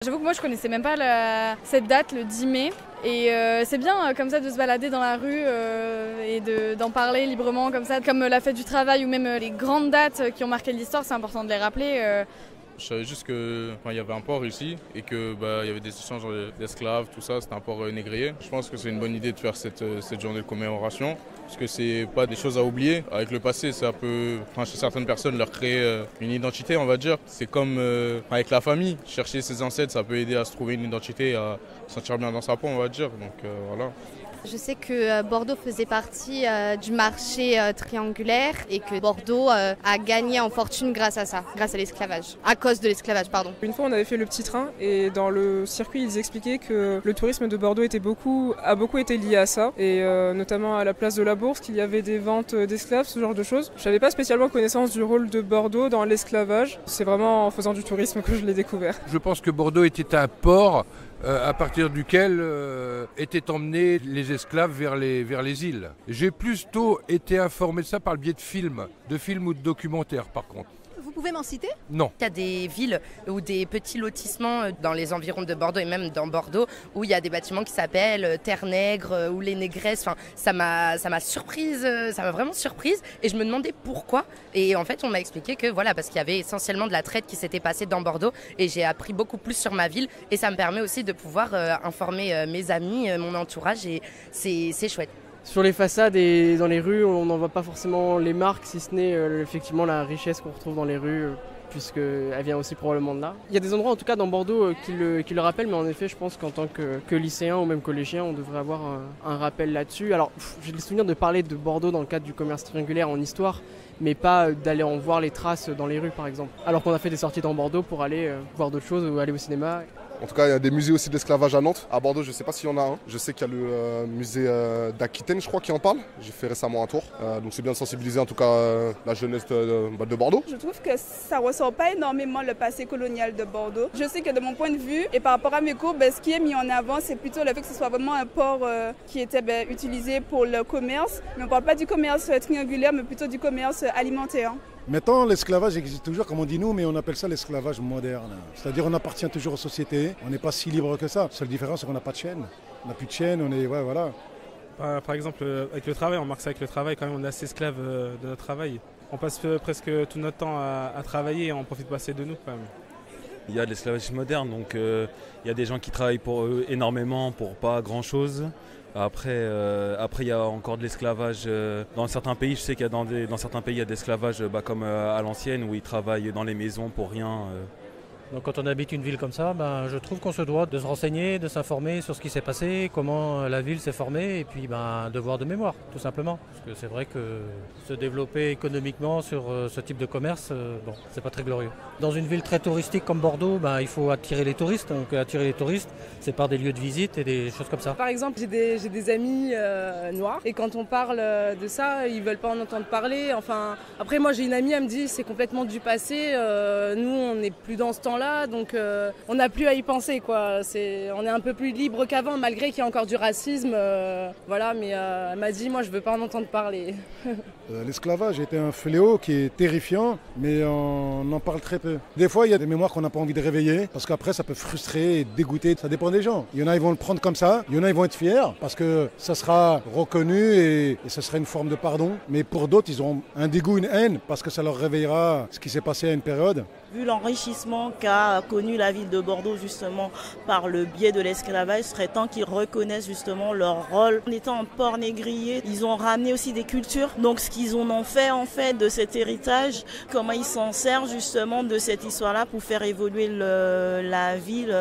J'avoue que moi je connaissais même pas cette date, le 10 mai. Et c'est bien comme ça de se balader dans la rue et d'en parler librement comme ça. Comme la fête du travail ou même les grandes dates qui ont marqué l'histoire, c'est important de les rappeler. Je savais juste qu'il y avait un port ici et qu'il y avait des échanges d'esclaves, tout ça, c'était un port négrier. Je pense que c'est une bonne idée de faire cette journée de commémoration parce que c'est pas des choses à oublier. Avec le passé, ça peut, chez certaines personnes, leur créer une identité, on va dire. C'est comme avec la famille, chercher ses ancêtres, ça peut aider à se trouver une identité, à se sentir bien dans sa peau, on va dire. Donc voilà. Je sais que Bordeaux faisait partie du marché triangulaire et que Bordeaux a gagné en fortune grâce à ça, grâce à l'esclavage, à cause de l'esclavage, pardon. Une fois on avait fait le petit train et dans le circuit ils expliquaient que le tourisme de Bordeaux a beaucoup été lié à ça et notamment à la place de la Bourse, qu'il y avait des ventes d'esclaves, ce genre de choses. Je n'avais pas spécialement connaissance du rôle de Bordeaux dans l'esclavage, c'est vraiment en faisant du tourisme que je l'ai découvert. Je pense que Bordeaux était un port à partir duquel étaient emmenés les esclaves vers les îles. J'ai plutôt été informé de ça par le biais de films ou de documentaires par contre. Vous pouvez m'en citer ? Non. Il y a des villes ou des petits lotissements dans les environs de Bordeaux et même dans Bordeaux où il y a des bâtiments qui s'appellent Terre Nègre ou les Négresses. Enfin, ça m'a surprise, ça m'a vraiment surprise et je me demandais pourquoi. Et en fait, on m'a expliqué que voilà, parce qu'il y avait essentiellement de la traite qui s'était passée dans Bordeaux et j'ai appris beaucoup plus sur ma ville et ça me permet aussi de pouvoir informer mes amis, mon entourage et c'est chouette. Sur les façades et dans les rues, on n'en voit pas forcément les marques, si ce n'est effectivement la richesse qu'on retrouve dans les rues, puisqu'elle vient aussi probablement de là. Il y a des endroits en tout cas dans Bordeaux qui le rappellent, mais en effet je pense qu'en tant que lycéen ou même collégien, on devrait avoir un rappel là-dessus. Alors j'ai le souvenir de parler de Bordeaux dans le cadre du commerce triangulaire en histoire, mais pas d'aller en voir les traces dans les rues par exemple. Alors qu'on a fait des sorties dans Bordeaux pour aller voir d'autres choses ou aller au cinéma. En tout cas, il y a des musées aussi d'esclavage à Nantes. À Bordeaux, je ne sais pas s'il y en a un. Je sais qu'il y a le musée d'Aquitaine, je crois, qui en parle. J'ai fait récemment un tour. Donc c'est bien de sensibiliser en tout cas la jeunesse de Bordeaux. Je trouve que ça ne ressort pas énormément le passé colonial de Bordeaux. Je sais que de mon point de vue, et par rapport à mes cours, ce qui est mis en avant, c'est plutôt le fait que ce soit vraiment un port qui était utilisé pour le commerce. Mais on ne parle pas du commerce triangulaire, mais plutôt du commerce alimentaire. Maintenant, l'esclavage existe toujours, comme on dit nous, mais on appelle ça l'esclavage moderne. C'est-à-dire on appartient toujours aux sociétés, on n'est pas si libre que ça. La seule différence, c'est qu'on n'a pas de chaîne. On n'a plus de chaîne, on est... Ouais, voilà. Par exemple, avec le travail, on marque ça avec le travail, quand même, on est assez esclave de notre travail. On passe presque tout notre temps à travailler et on profite pas assez de nous, quand même. Il y a de l'esclavage moderne, donc il y a des gens qui travaillent pour eux énormément pour pas grand-chose. Après, il y a encore de l'esclavage dans certains pays. Je sais qu'il y a dans certains pays, il y a de l'esclavage comme à l'ancienne où ils travaillent dans les maisons pour rien. Donc quand on habite une ville comme ça, je trouve qu'on se doit de se renseigner, de s'informer sur ce qui s'est passé, comment la ville s'est formée et puis devoir de mémoire, tout simplement. Parce que c'est vrai que se développer économiquement sur ce type de commerce, c'est pas très glorieux. Dans une ville très touristique comme Bordeaux, il faut attirer les touristes. Donc attirer les touristes, c'est par des lieux de visite et des choses comme ça. Par exemple, j'ai des amis noirs et quand on parle de ça, ils veulent pas en entendre parler. Enfin, après moi j'ai une amie, elle me dit c'est complètement du passé, nous on n'est plus dans ce temps-là. Donc on n'a plus à y penser quoi. On est un peu plus libre qu'avant malgré qu'il y a encore du racisme. Mais elle m'a dit moi je veux pas en entendre parler. L'esclavage était un fléau qui est terrifiant, mais on en parle très peu. Des fois il y a des mémoires qu'on n'a pas envie de réveiller parce qu'après ça peut frustrer et dégoûter. Ça dépend des gens. Il y en a ils vont le prendre comme ça, il y en a ils vont être fiers parce que ça sera reconnu et ça sera une forme de pardon. Mais pour d'autres ils auront un dégoût, une haine parce que ça leur réveillera ce qui s'est passé à une période. Vu l'enrichissement qu'a connu la ville de Bordeaux justement par le biais de l'esclavage, il serait temps qu'ils reconnaissent justement leur rôle. En étant un port négrier, ils ont ramené aussi des cultures. Donc ce qu'ils ont fait en fait de cet héritage, comment ils s'en servent justement de cette histoire-là pour faire évoluer la ville.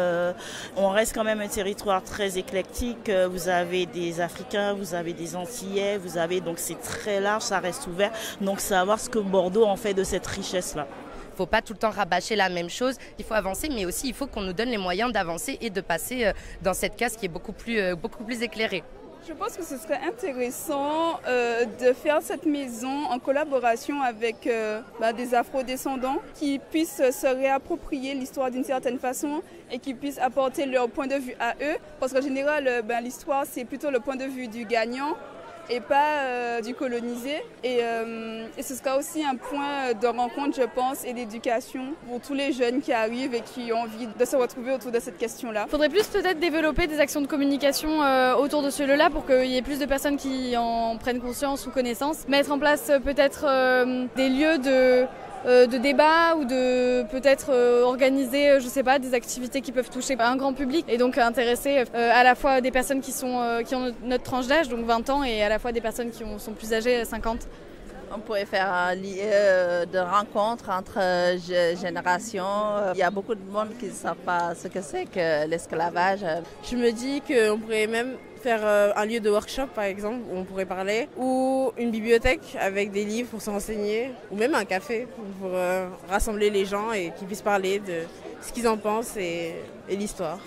On reste quand même un territoire très éclectique. Vous avez des Africains, vous avez des Antillais, donc c'est très large, ça reste ouvert. Donc savoir ce que Bordeaux en fait de cette richesse-là. Il ne faut pas tout le temps rabâcher la même chose, il faut avancer, mais aussi il faut qu'on nous donne les moyens d'avancer et de passer dans cette case qui est beaucoup plus éclairée. Je pense que ce serait intéressant de faire cette maison en collaboration avec des afro-descendants qui puissent se réapproprier l'histoire d'une certaine façon et qui puissent apporter leur point de vue à eux. Parce qu'en général, l'histoire, c'est plutôt le point de vue du gagnant. et pas du colonisé. Et ce sera aussi un point de rencontre, je pense, et d'éducation pour tous les jeunes qui arrivent et qui ont envie de se retrouver autour de cette question-là. Il faudrait plus peut-être développer des actions de communication autour de ce lieu-là pour qu'il y ait plus de personnes qui en prennent conscience ou connaissance. Mettre en place peut-être des lieux de débat ou de peut-être organiser, je sais pas, des activités qui peuvent toucher un grand public et donc intéresser à la fois des personnes qui ont notre tranche d'âge, donc 20 ans, et à la fois des personnes qui sont plus âgées, 50. On pourrait faire un lieu de rencontre entre générations. Il y a beaucoup de monde qui ne savent pas ce que c'est que l'esclavage. Je me dis qu'on pourrait même faire un lieu de workshop, par exemple, où on pourrait parler, ou une bibliothèque avec des livres pour se renseigner, ou même un café pour rassembler les gens et qu'ils puissent parler de ce qu'ils en pensent et l'histoire.